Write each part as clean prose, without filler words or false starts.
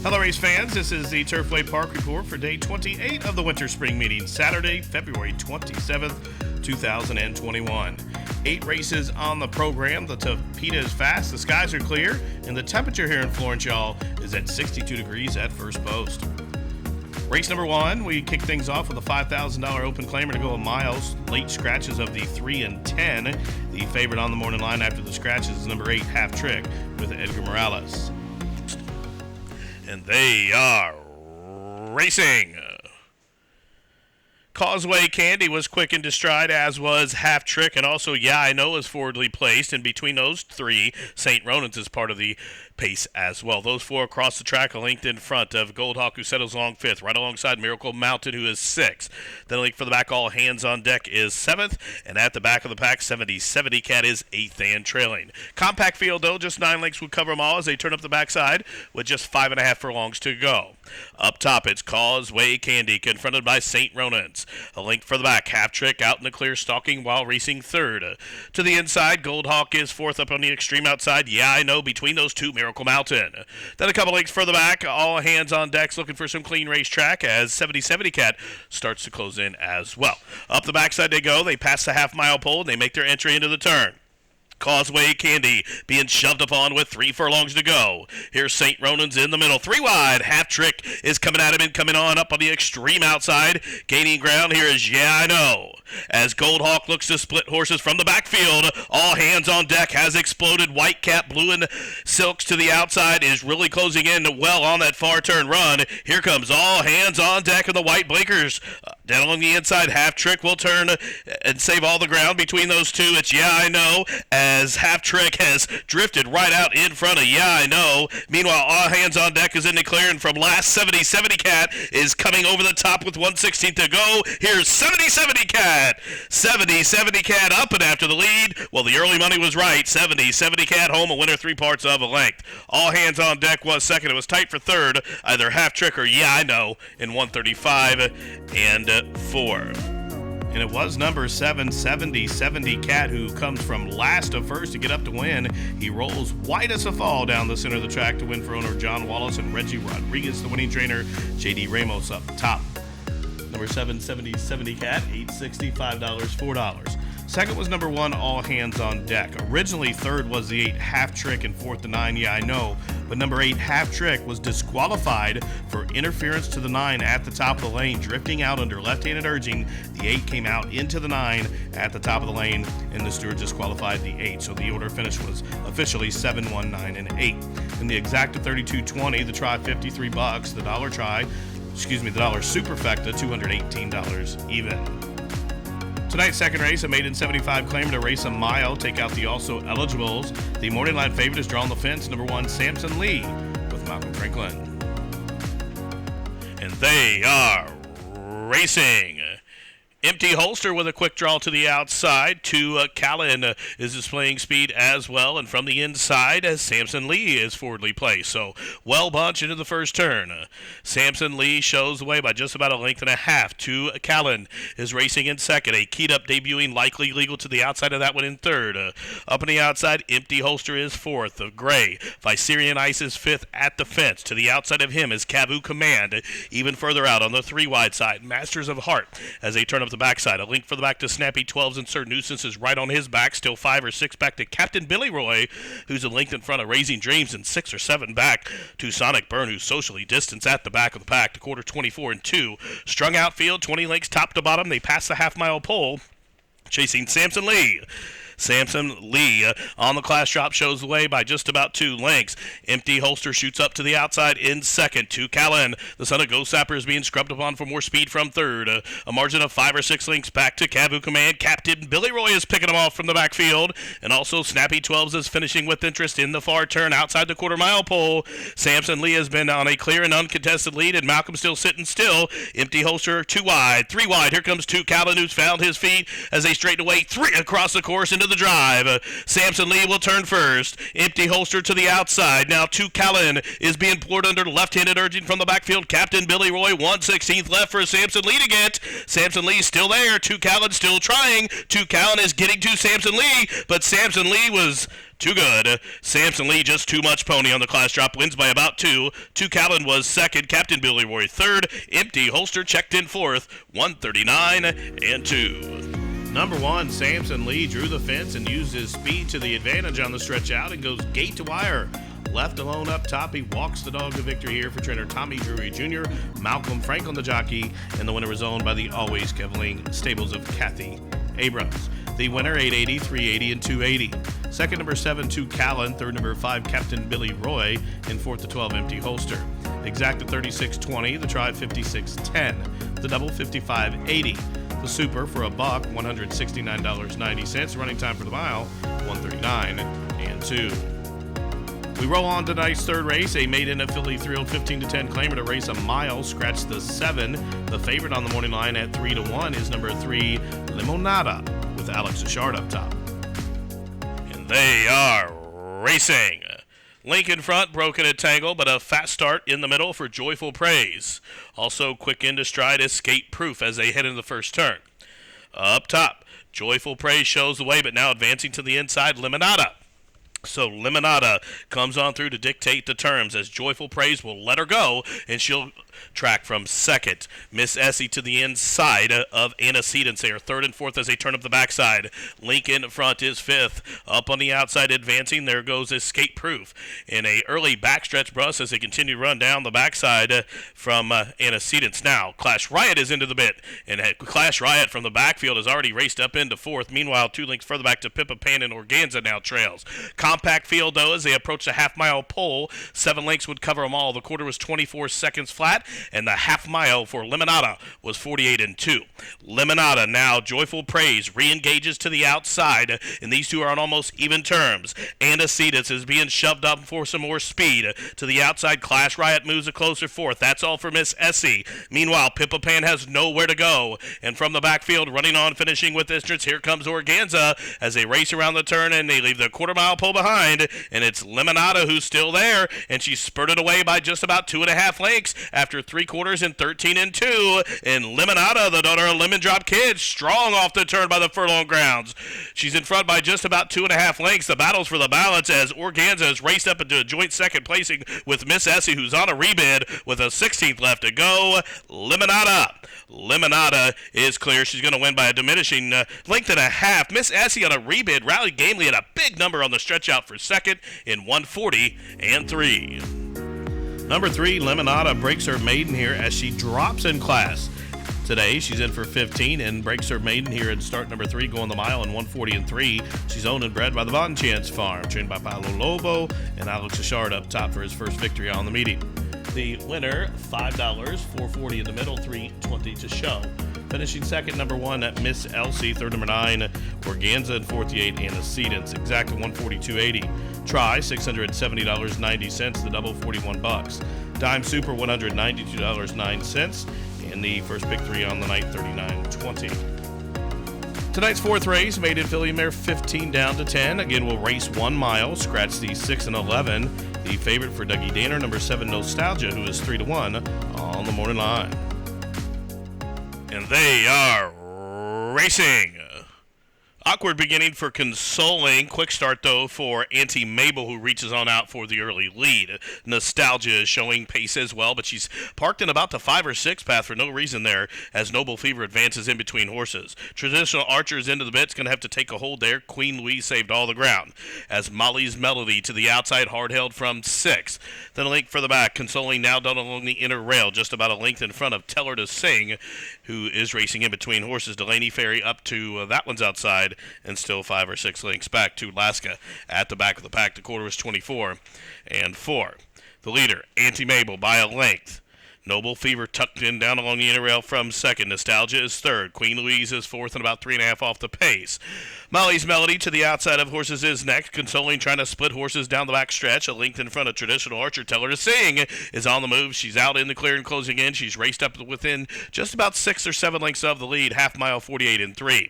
Hello, race fans. This is the Turfway Park Report for day 28 of the Winter Spring Meeting, Saturday, February 27th, 2021. 8 races on the program. The Tapeta is fast, the skies are clear, and the temperature here in Florence, y'all, is at 62 degrees at first post. Race number 1, we kick things off with a $5,000 open claimer to go a mile. Late scratches of the 3 and 10. The favorite on the morning line after the scratches is number 8, Half Trick, with Edgar Morales. And they are racing. Causeway Candy was quick into stride, as was Half Trick, and also Yeah I Know is forwardly placed. And between those 3, St. Ronan's is part of the pace as well. Those 4 across the track are linked in front of Gold Hawk, who settles along 5th, right alongside Miracle Mountain, who is 6th. Then linked for the back, All Hands on Deck is 7th, and at the back of the pack, 70 Cat is 8th and trailing. Compact field, though, just 9 lengths would cover them all as they turn up the backside with just 5.5 furlongs to go. Up top, it's Causeway Candy, confronted by St. Ronan's. A link for the back, Half Trick out in the clear, stalking while racing 3rd. To the inside, Gold Hawk is 4th up on the extreme outside. Yeah I Know between those 2, Miracle Mountain. Then a couple links further back, All Hands on Decks looking for some clean racetrack as 70 Cat starts to close in as well. Up the backside they go. They pass the half-mile pole and they make their entry into the turn. Causeway Candy being shoved upon with 3 furlongs to go. Here's St. Ronan's in the middle. 3 wide. Half Trick is coming at him and coming on up on the extreme outside. Gaining ground here is Yeah I Know. As Gold Hawk looks to split horses from the backfield, All Hands on Deck has exploded. White Cap, Blue and Silks to the outside is really closing in well on that far turn run. Here comes All Hands on Deck and the White Blinkers. Down along the inside, Half Trick will turn and save all the ground between those 2. It's Yeah I Know, as Half Trick has drifted right out in front of Yeah I Know. Meanwhile, All Hands on Deck is in the clear, and from last 70 Cat is coming over the top with 1/16 to go. Here's 70 Cat. 70 Cat up and after the lead. Well, the early money was right. 70 Cat home, a winner 3 parts of a length. All Hands on Deck was second. It was tight for 3rd, either Half Trick or Yeah I Know in 135 and 4. And it was number 7, 70 Cat, who comes from last to first to get up to win. He rolls wide as a fall down the center of the track to win for owner John Wallace and Reggie Rodriguez, the winning trainer, J.D. Ramos up top. Number 7, 70 Cat, $8.60, $5, $4. Second was number 1, All Hands on Deck. Originally, 3rd was the 8, Half Trick, and 4th, the 9, Yeah I Know. But number 8, Half Trick, was disqualified for interference to the 9 at the top of the lane, drifting out under left-handed urging. The 8 came out into the 9 at the top of the lane, and the steward disqualified the 8. So the order finish was officially 7, 1, 9, and 8. In the exacta 32.20, the try $53, the dollar superfecta $218 even. Tonight's second race, a maiden 75 claimer to race a mile. Take out the also eligibles. The morning line favorite is drawn the fence, number 1, Samson Lee, with Malcolm Franklin. And they are racing. Empty Holster with a quick draw to the outside. Callan is displaying speed as well. And from the inside, as Samson Lee is forwardly placed. So well bunched into the first turn. Samson Lee shows the way by just about a length and a half. Callan is racing in second. A keyed up debuting, likely legal to the outside of that one in third. Up on the outside, Empty Holster is 4th. Gray. Viserion Ice is 5th at the fence. To the outside of him is Cavu Command. Even further out on the 3 wide side, Masters of Heart as they turn up the backside. A link for the back to Snappy 12s, and Sir Nuisance is right on his back. Still 5 or 6 back to Captain Billy Roy, who's a length in front of Raising Dreams, and 6 or 7 back to Sonic Burn, who's socially distanced at the back of the pack to quarter 24 and 2. Strung out field, 20 lengths top to bottom. They pass the half-mile pole, chasing Samson Lee. Samson Lee on the class drop shows the way by just about 2 lengths. Empty Holster shoots up to the outside in second. Callan, the son of Ghost Sapper, is being scrubbed upon for more speed from third. A margin of 5 or 6 lengths back to Cavu Command. Captain Billy Roy is picking them off from the backfield. And also Snappy 12s is finishing with interest in the far turn outside the quarter-mile pole. Samson Lee has been on a clear and uncontested lead, and Malcolm still sitting still. Empty Holster 2 wide, 3 wide. Here comes Callan, who's found his feet as they straighten away 3 across the course into into the drive. Samson Lee will turn first. Empty holster to the outside. Now 2 Callan is being poured under left-handed urging from the backfield. Captain Billy Roy, 1/16 left for Samson Lee to get. Samson Lee still there. 2 Callan still trying. 2 Callan is getting to Samson Lee, but Samson Lee was too good. Samson Lee just too much pony on the class drop. Wins by about 2. 2 Callan was second. Captain Billy Roy third. Empty holster checked in fourth. 139-2. Number 1, Samson Lee drew the fence and used his speed to the advantage on the stretch out and goes gate to wire. Left alone up top, he walks the dog to victory here for trainer Tommy Drury Jr. Malcolm Franklin, the jockey, and the winner was owned by the always Keveling stables of Kathy Abrams. The winner, 880, 380, and 280. Second, number 7, 2 Callan. Third, number 5, Captain Billy Roy. And fourth, the 12, Empty Holster. Exact at 36.20. The try, 56.10. The double, 55.80. The super for $1, $169.90. Running time for the mile, 139-2. We roll on to tonight's third race, a maiden at Philly 3-year-old 15-10 claimer to race a mile. Scratch the 7. The favorite on the morning line at 3-1 is number 3, Limonada, with Alex Ashard up top. And they are racing. Link in front, broken at Tangle, but a fast start in the middle for Joyful Praise. Also quick into stride, Escape Proof as they head into the first turn. Up top, Joyful Praise shows the way, but now advancing to the inside, Limonada. So Limonada comes on through to dictate the terms as Joyful Praise will let her go, and she'll track from second. Miss Essie to the inside of Antecedents. They are third and fourth as they turn up the backside. Link in front is fifth. Up on the outside advancing, there goes Escape Proof. In a early backstretch brush as they continue to run down the backside from Antecedents. Now, Clash Riot is into the bit, and Clash Riot from the backfield has already raced up into fourth. Meanwhile, 2 links further back to Pippa Pan and Organza now trails. Compact field, though, as they approach the half-mile pole. 7 links would cover them all. The quarter was 24 seconds flat, and the half-mile for Limonada was 48-2. Limonada now, Joyful Praise, re-engages to the outside, and these two are on almost even terms. Antecedents is being shoved up for some more speed. To the outside, Clash Riot moves a closer fourth. That's all for Miss Essie. Meanwhile, Pippa Pan has nowhere to go, and from the backfield, running on, finishing with distance, here comes Organza as they race around the turn, and they leave the quarter-mile pole behind, and it's Limonada who's still there, and she's spurted away by just about 2.5 lengths after 3 quarters and 13-2. And Limonada, the daughter of Lemon Drop Kids, strong off the turn by the furlong grounds. She's in front by just about 2.5 lengths. The battle's for the balance as Organza is raced up into a joint second placing with Miss Essie, who's on a rebid with a 16th left to go. Limonada is clear. She's going to win by a diminishing length and a half. Miss Essie on a rebid rallied gamely at a big number on the stretch out for second in 140-3. Number 3, Limonada breaks her maiden here as she drops in class. Today, she's in for 15 and breaks her maiden here at start number 3, going the mile in 140-3. She's owned and bred by the Von Chance Farm, trained by Paolo Lobo and Alex Ashard up top for his first victory on the meeting. The winner, $5, $4.40 in the middle, $3.20 to show. Finishing second, number 1, at Miss Elsie. Third, number 9, Organza, and 48 Antecedents. Exact 142.80. Try, $670.90. The double, $41. Dime Super, $192.09. And the first pick 3 on the night, $39.20. Tonight's fourth race, made in Philly Mare 15 down to 10. Again, we'll race 1 mile, scratch the 6 and 11. The favorite for Dougie Danner, number 7, Nostalgia, who is 3-1 on the morning line. And they are racing. Awkward beginning for Consoling. Quick start, though, for Auntie Mabel, who reaches on out for the early lead. Nostalgia is showing pace as well, but she's parked in about the 5 or 6 path for no reason there as Noble Fever advances in between horses. Traditional Archer's into the bit's going to have to take a hold there. Queen Louise saved all the ground. As Molly's Melody to the outside, hard held from 6. Then a link for the back. Consoling now done along the inner rail, just about a length in front of Tell Her to Sing, who is racing in between horses. Delaney Ferry up to that one's outside, and still 5 or 6 lengths back to Alaska at the back of the pack. The quarter was 24-4. The leader, Auntie Mabel, by a length. Noble Fever tucked in down along the inner rail from second. Nostalgia is third. Queen Louise is fourth and about 3.5 off the pace. Molly's Melody to the outside of horses is next. Consoling trying to split horses down the back stretch. A length in front of Traditional Archer. Tell Her to Sing is on the move. She's out in the clear and closing in. She's raced up within just about 6 or 7 lengths of the lead. Half mile, 48-3.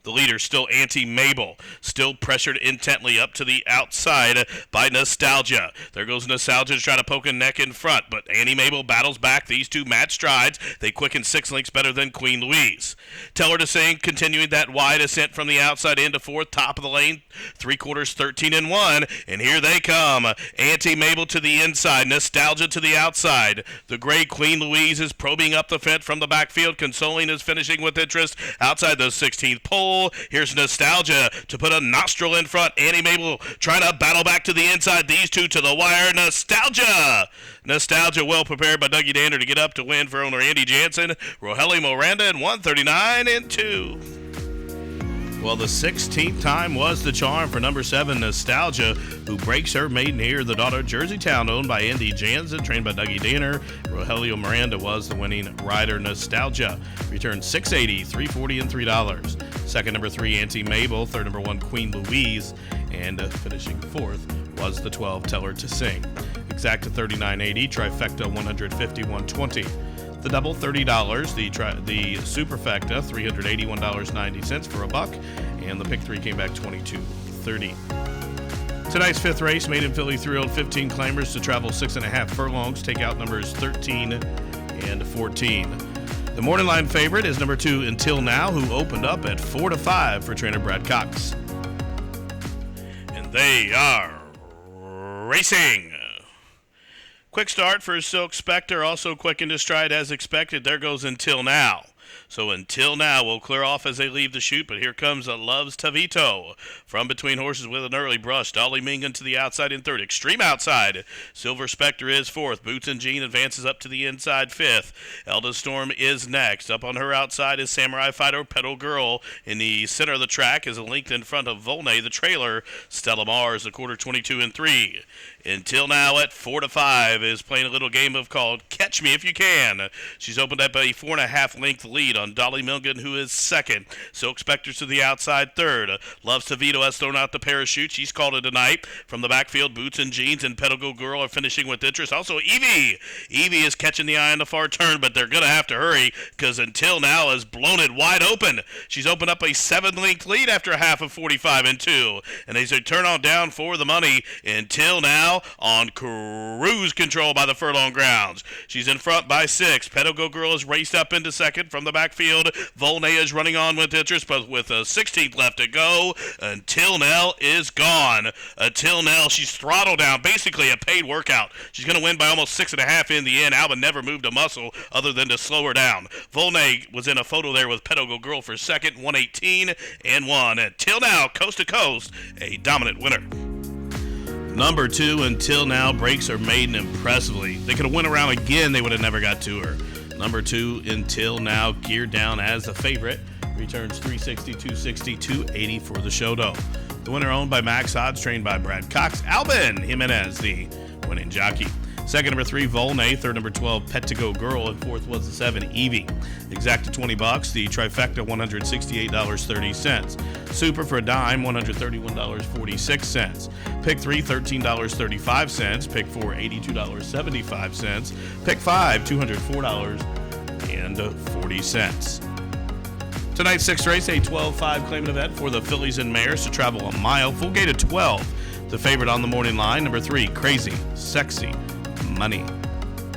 The leader still Auntie Mabel, still pressured intently up to the outside by Nostalgia. There goes Nostalgia to try to poke a neck in front, but Auntie Mabel battles back. These two match strides. They quicken 6 lengths better than Queen Louise. Tell Her to Sing continuing that wide ascent from the outside into fourth, top of the lane, 3/4, 13-1, and here they come. Auntie Mabel to the inside, Nostalgia to the outside. The gray Queen Louise is probing up the fence from the backfield. Consoling is finishing with interest outside the 16th pole. Here's Nostalgia to put a nostril in front. Auntie Mabel trying to battle back to the inside. These two to the wire. Nostalgia well prepared by Dougie Danner to get up to win for owner Andy Jansen. Rogelio Miranda in 139-2. Well, the 16th time was the charm for number 7, Nostalgia, who breaks her maiden here. The daughter Jersey Town, owned by Andy Jansen, trained by Dougie Danner. Rogelio Miranda was the winning rider. Nostalgia returned $6.80, $3.40, and $3. Second, number 3, Auntie Mabel. Third, number 1, Queen Louise. And finishing fourth was the 12, Tell Her to Sing. Exacta $39.80, trifecta $151.20. The double $30, the superfecta $381.90 for $1, and the pick 3 came back $22.30. Tonight's fifth race, Maiden Filly 3-year-old 15 claimers to travel 6.5 furlongs. Take out numbers 13 and 14. The morning line favorite is number 2, Until Now, who opened up at 4-5 for trainer Brad Cox. And they are racing. Quick start for Silk Spectre, also quick into stride as expected. There goes Until Now. So Until Now will clear off as they leave the chute, but here comes a Loves Tavito from between horses with an early brush. Dolly Mingan to the outside in third. Extreme outside. Silver Spectre is fourth. Boots and Jean advances up to the inside fifth. Elda Storm is next. Up on her outside is Samurai Fighter, Pedal Girl. In the center of the track is a length in front of Volney, the trailer. Stella Mars, the quarter 22-3. Until Now at 4-5 is playing a little game of called Catch Me If You Can. She's opened up a 4.5 length lead on Dolly Milligan, who is second. Silk Spectre to the outside third. Loves Tavito has thrown out the parachute. She's called it tonight. From the backfield, Boots and Jeans and Pedigree Girl are finishing with interest. Also, Evie. Evie is catching the eye on the far turn, but they're going to have to hurry because Until Now has blown it wide open. She's opened up a 7-length lead after a half of 45-2. And they say turn on down for the money. Until Now on cruise control by the furlong grounds. She's in front by 6. Pedigree Girl is raced up into second from the backfield. Volney is running on with interest, but with a 16th left to go. Until Now is gone. Until Now, she's throttled down. Basically a paid workout. She's going to win by almost 6.5 in the end. Alba never moved a muscle other than to slow her down. Volney was in a photo there with Pedigree Girl for second, 118-1. Until Now, coast to coast, a dominant winner. Number 2, Until Now, breaks her maiden impressively. They could have went around again, they would have never got to her. Number 2, Until Now, geared down as the favorite. Returns $360, $260, $280 for the show dough. The winner owned by Max Odds, trained by Brad Cox. Albin Jimenez, the winning jockey. Second, number 3, Volney. Third, number 12, Pet-to-Go Girl. And fourth was the 7, Evie. Exacta $20. The trifecta, $168.30. Super for a dime, $131.46. Pick 3, $13.35. Pick 4, $82.75. Pick 5, $204.40. Tonight's sixth race, a 12-5 claimant event for the fillies and mares to travel a mile. Full gate of 12. The favorite on the morning line, number 3, Crazy Sexy Money.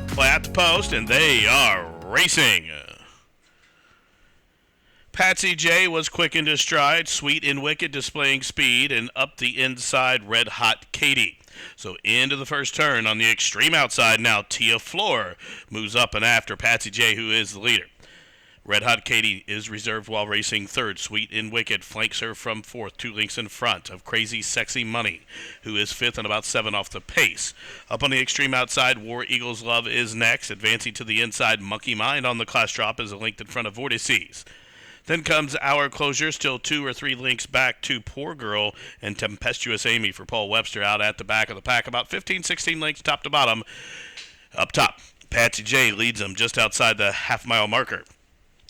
Play at the post, and they are racing. Patsy J was quick into stride, Sweet and Wicked displaying speed, and up the inside, Red Hot Katie. So into the first turn on the extreme outside now, Tia Floor moves up and after Patsy J, who is the leader. Red Hot Katie is reserved while racing third. Sweet and Wicked flanks her from fourth, 2 lengths in front of Crazy Sexy Money, who is fifth and about 7 off the pace. Up on the extreme outside, War Eagle's Love is next. Advancing to the inside, Monkey Mind on the class drop is a length in front of Vortices. Then comes Our Closure, still 2 or 3 lengths back to Poor Girl and Tempestuous Amy for Paul Webster out at the back of the pack. About 15, 16 lengths top to bottom. Up top, Patsy J leads them just outside the half-mile marker.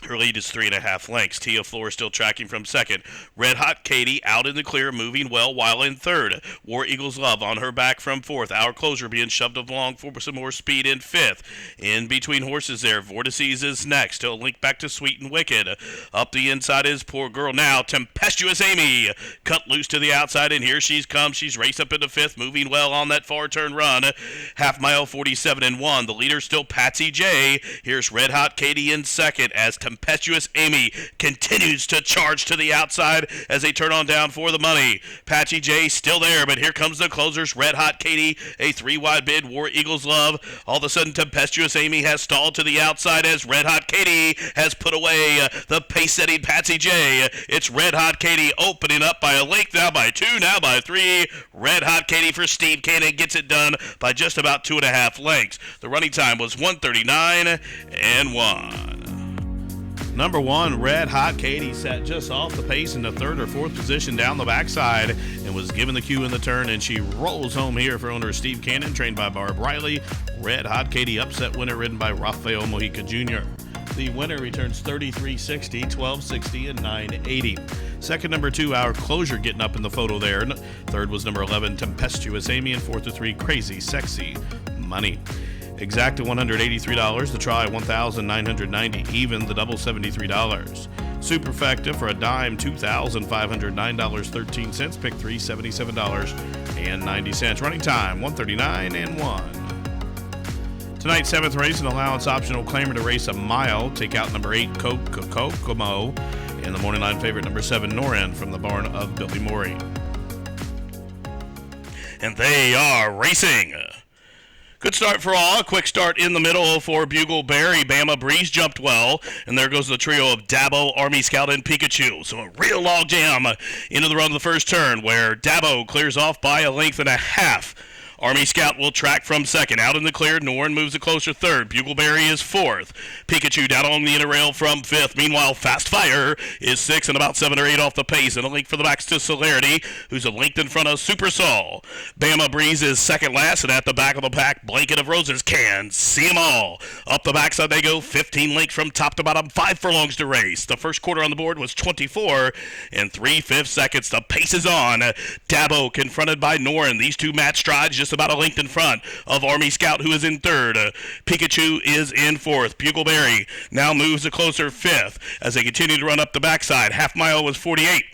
Her lead is 3.5 lengths. Tia Floor still tracking from second. Red Hot Katie out in the clear, moving well while in third. War Eagles Love on her back from fourth. Our Closer being shoved along for some more speed in fifth. In between horses there, Vortices is next. He'll link back to Sweet and Wicked. Up the inside is Poor Girl now. Tempestuous Amy cut loose to the outside, and here she's come. She's raced up into fifth, moving well on that far turn run. Half mile 47-1. The leader still Patsy J. Here's Red Hot Katie in second as Tempestuous Amy continues to charge to the outside as they turn on down for the money. Patchy J still there, but here comes the closers. Red Hot Katie, a 3-wide bid. War Eagles Love. All of a sudden, Tempestuous Amy has stalled to the outside as Red Hot Katie has put away the pace-setting Patsy J. It's Red Hot Katie opening up by a length, now by 2, now by 3. Red Hot Katie for Steve Cannon gets it done by just about 2.5 lengths. The running time was 1:39.1. Number 1, Red Hot Katie sat just off the pace in the third or fourth position down the backside and was given the cue in the turn, and she rolls home here for owner Steve Cannon, trained by Barb Riley. Red Hot Katie upset winner ridden by Rafael Mojica Jr. The winner returns 33.60, 12.60, and 9.80. Second, number 2, Our Closure getting up in the photo there. Third was number 11, Tempestuous Amy, and 4 to 3, Crazy Sexy Money. Exact to $183, the try $1,990, even the double $73. Superfecta for a dime, $2,509.13, pick 3, $77.90. Running time 1:39.1. Tonight's 7th race, an allowance optional claimer to race a mile. Take out number 8, Kokomo, and the morning line favorite number 7, Norin, from the barn of Billy Morey. And they are racing. Good start for all. A quick start in the middle for Bugle Berry. Bama Breeze jumped well. And there goes the trio of Dabo, Army Scout, and Pikachu. So a real log jam into the run of the first turn where Dabo clears off by a length and a half. Army Scout will track from second. Out in the clear, Norn moves a closer third. Bugleberry is fourth. Pikachu down along the inner rail from fifth. Meanwhile, Fast Fire is sixth and about 7 or 8 off the pace. And a link for the backs to Celerity, who's a length in front of Super Soul. Bama Breeze is second last, and at the back of the pack, Blanket of Roses can see them all. Up the backside they go, 15 lengths from top to bottom, 5 furlongs to race. The first quarter on the board was 24 and 3/5 seconds. The pace is on. Dabo confronted by Norn. These two match strides just about a length in front of Army Scout, who is in third. Pikachu is in fourth. Bugleberry now moves a closer fifth as they continue to run up the backside. Half mile was 48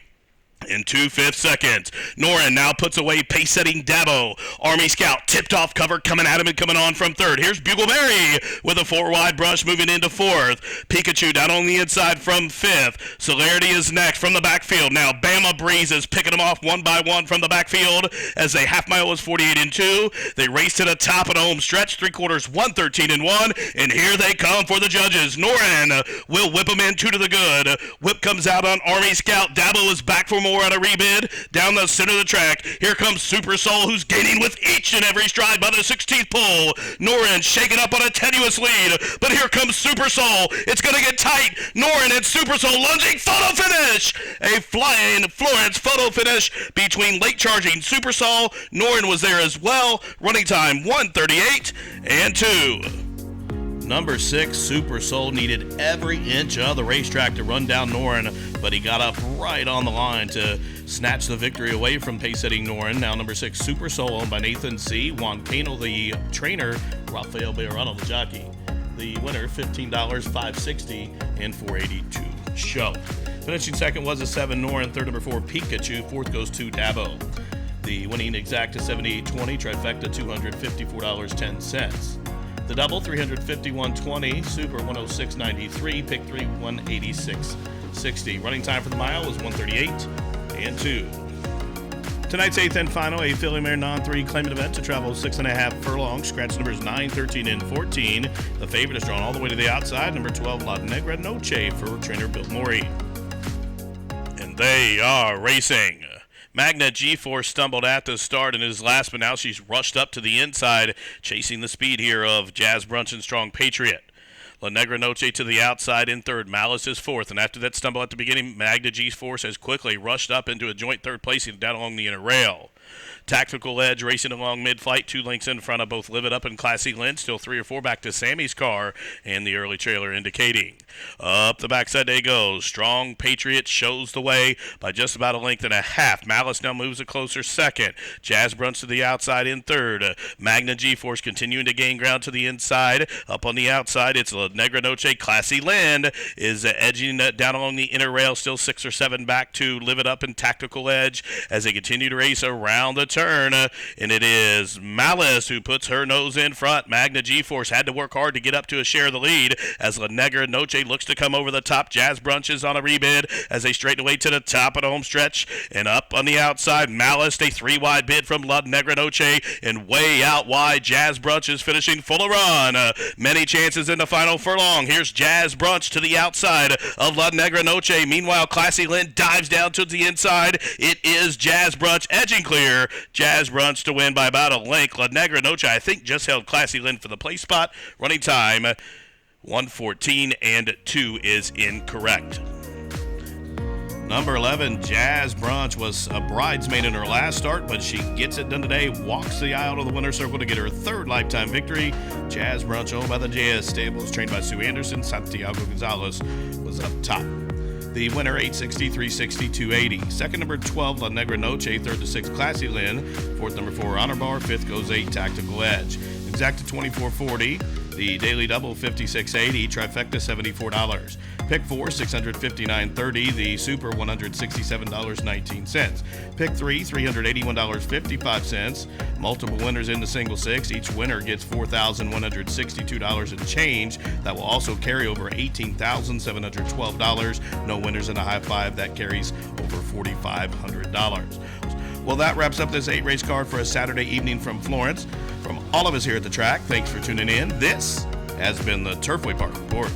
in 2/5 seconds. Norin now puts away pace-setting Dabo. Army Scout tipped off cover, coming at him and coming on from third. Here's Bugleberry with a 4-wide brush moving into fourth. Pikachu down on the inside from fifth. Celerity is next from the backfield. Now Bama Breeze is picking them off one by one from the backfield as a half mile was 48 and 2. They race to the top of the home stretch, 3/4 113 and 1, and here they come for the judges. Norin will whip them in 2 to the good. Whip comes out on Army Scout. Dabo is back for more on a rebid down the center of the track. Here comes Super Soul, who's gaining with each and every stride by the 16th pole. Norin shaking up on a tenuous lead, but here comes Super Soul. It's going to get tight. Norin and Super Soul lunging, photo finish. A flying Florence photo finish between late charging Super Soul. Norin was there as well. Running time 1:38 and 2. Number 6, Super Soul, needed every inch of the racetrack to run down Norin, but he got up right on the line to snatch the victory away from pace-setting Norin. Now number 6, Super Soul, owned by Nathan C. Juan Cano, the trainer, Rafael Bejarano, the jockey. The winner, $15, $5.60, and $4.82 show. Finishing second was a 7, Norin. Third, number 4, Pikachu. Fourth goes to Dabo. The winning exact to 78.20, trifecta $254.10. The double, $351.20, super 106.93, pick 3, 186.60. Running time for the mile was 1:38 and 2. Tonight's 8th and final, a Philly Mare non-3 claimant event to travel 6.5 furlongs. Scratch numbers 9, 13, and 14. The favorite is drawn all the way to the outside. Number 12, La Negra Noche for trainer Bill Morey. And they are racing. Magna G-Force stumbled at the start in his last, but now she's rushed up to the inside, chasing the speed here of Jazz Brunson Strong Patriot. La Negra Noche to the outside in third. Malice is fourth, and after that stumble at the beginning, Magna G-Force has quickly rushed up into a joint third placing down along the inner rail. Tactical Edge racing along mid-flight, 2 lengths in front of both Live It Up and Classy Lynn. Still 3 or 4 back to Sammy's car, and the early trailer indicating. Up the backside they go. Strong Patriot shows the way by just about a length and a half. Malice now moves a closer second. Jazz Brunch to the outside in third. Magna G-Force continuing to gain ground to the inside. Up on the outside, it's La Negra Noche. Classy Land is edging down along the inner rail, still 6 or 7 back to Live It Up and Tactical Edge as they continue to race around the turn. And it is Malice who puts her nose in front. Magna G-Force had to work hard to get up to a share of the lead as La Negra Noche looks to come over the top. Jazz Brunch is on a rebid as they straighten away to the top of the home stretch. And up on the outside, Malice, a 3-wide bid from La Negra Noche, and way out wide, Jazz Brunch is finishing full of run. Many chances in the final furlong. Here's Jazz Brunch to the outside of La Negra Noche. Meanwhile, Classy Lynn dives down to the inside. It is Jazz Brunch edging clear. Jazz Brunch to win by about a length. La Negra Noche, I think, just held Classy Lynn for the place spot. Running time 1:14 and 2 is incorrect. Number 11, Jazz Brunch, was a bridesmaid in her last start, but she gets it done today, walks the aisle to the winner's circle to get her third lifetime victory. Jazz Brunch, owned by the JS Stables, trained by Sue Anderson. Santiago Gonzalez was up top. The winner, 860, 360, 280. Second, number 12, La Negra Noche. Third to 6, Classy Lynn. Fourth, number 4, Honor Bar. Fifth goes 8, Tactical Edge. Exacta 24.40. The Daily Double, 56.80. Trifecta, $74. Pick 4, $659.30. The Super, $167.19. Pick 3, $381.55. Multiple winners in the single six. Each winner gets $4,162 and change. That will also carry over $18,712. No winners in the high five. That carries over $4,500. Well, that wraps up this 8-race card for a Saturday evening from Florence. From all of us here at the track, thanks for tuning in. This has been the Turfway Park Report.